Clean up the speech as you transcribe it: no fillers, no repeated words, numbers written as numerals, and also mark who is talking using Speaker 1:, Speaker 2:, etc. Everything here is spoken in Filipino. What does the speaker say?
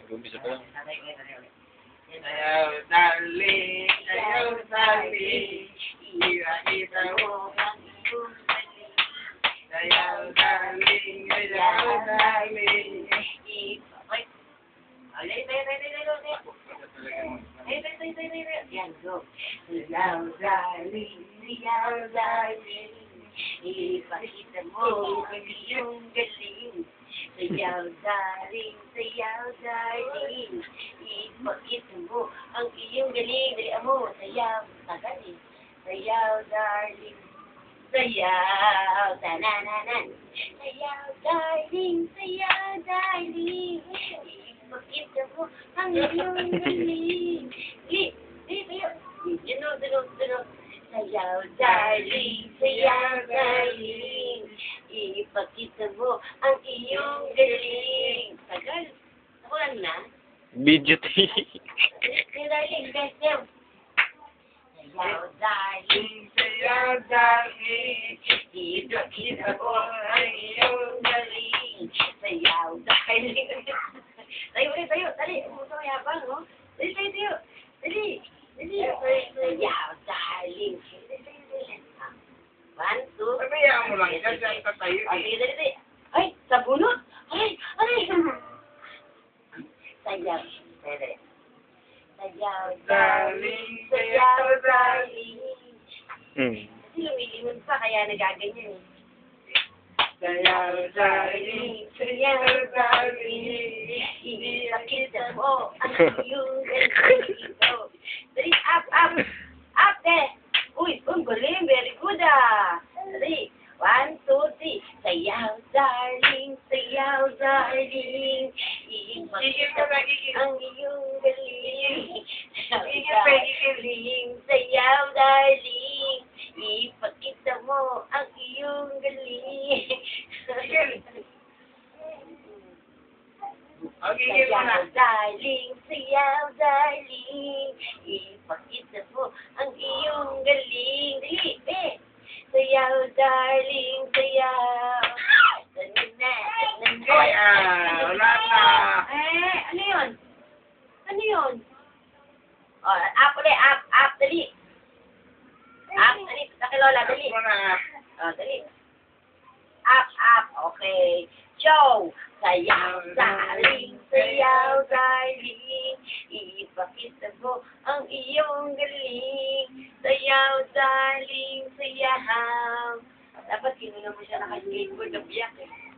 Speaker 1: Umpisa pa lang.
Speaker 2: Sayaw, darling, sayaw, darling, ipakita mo ang iyong galing. Sayaw, darling, sayaw, darling, Yan, go. Sayaw, darling, sayaw, darling, ipakita mo ang iyong galing. Sayaw, darling, sayaw, darling, ipakita mo ang iyong galing. Dali mo, sayaw, tagal eh. Sayaw, darling, sayaw, tanananan. Sayaw, darling, sayaw, darling, ipakita mo ang iyong galing. Tayo. Dino. Sayaw, darling, sayaw, darling, ipakita mo ang iyong galing. Tagal. Nakulang na?
Speaker 1: Video tape.
Speaker 2: Darling, guys, now. Sayaw, darling, sayaw, darling, ipakita mo ang iyong galing. Sayaw, darling. Tayo. Dali. Umusaw yabang, no? Dali. Dali. Sayaw, darling. One, two.
Speaker 3: Sabihan mo lang, kasi ang tatayo eh.
Speaker 2: Okay, dali. Ay, sa bunot. Ay. Sayaw. Dali. Sayaw, darling, sayaw, darling. Kasi lumilingon pa, kaya nagaganyan eh.
Speaker 3: Sayaw, darling,
Speaker 2: Sayaw, darling, ipakita mo ang iyong galing. Dali, up, there. Uy, galing, very good ah. Dali, 1, 2, 3. Sayaw, darling, ipakita mo ang iyong galing. Sayaw, darling, ipakita mo ang iyong galing. Sayaw, darling, ipakita mo ang iyong galing. Dali, sayaw, darling, sayaw.
Speaker 3: wala na.
Speaker 2: Ano yun? Oh, up ulit, up, dali. Up, dali, Lola, dali. Oh, dali. Up, okay. Joe, sayaw, darling, ipakita mo ang iyong galing. Sayaw, darling, sayaw. Dapat kinuna mo siya naka-skateboard na biyak eh.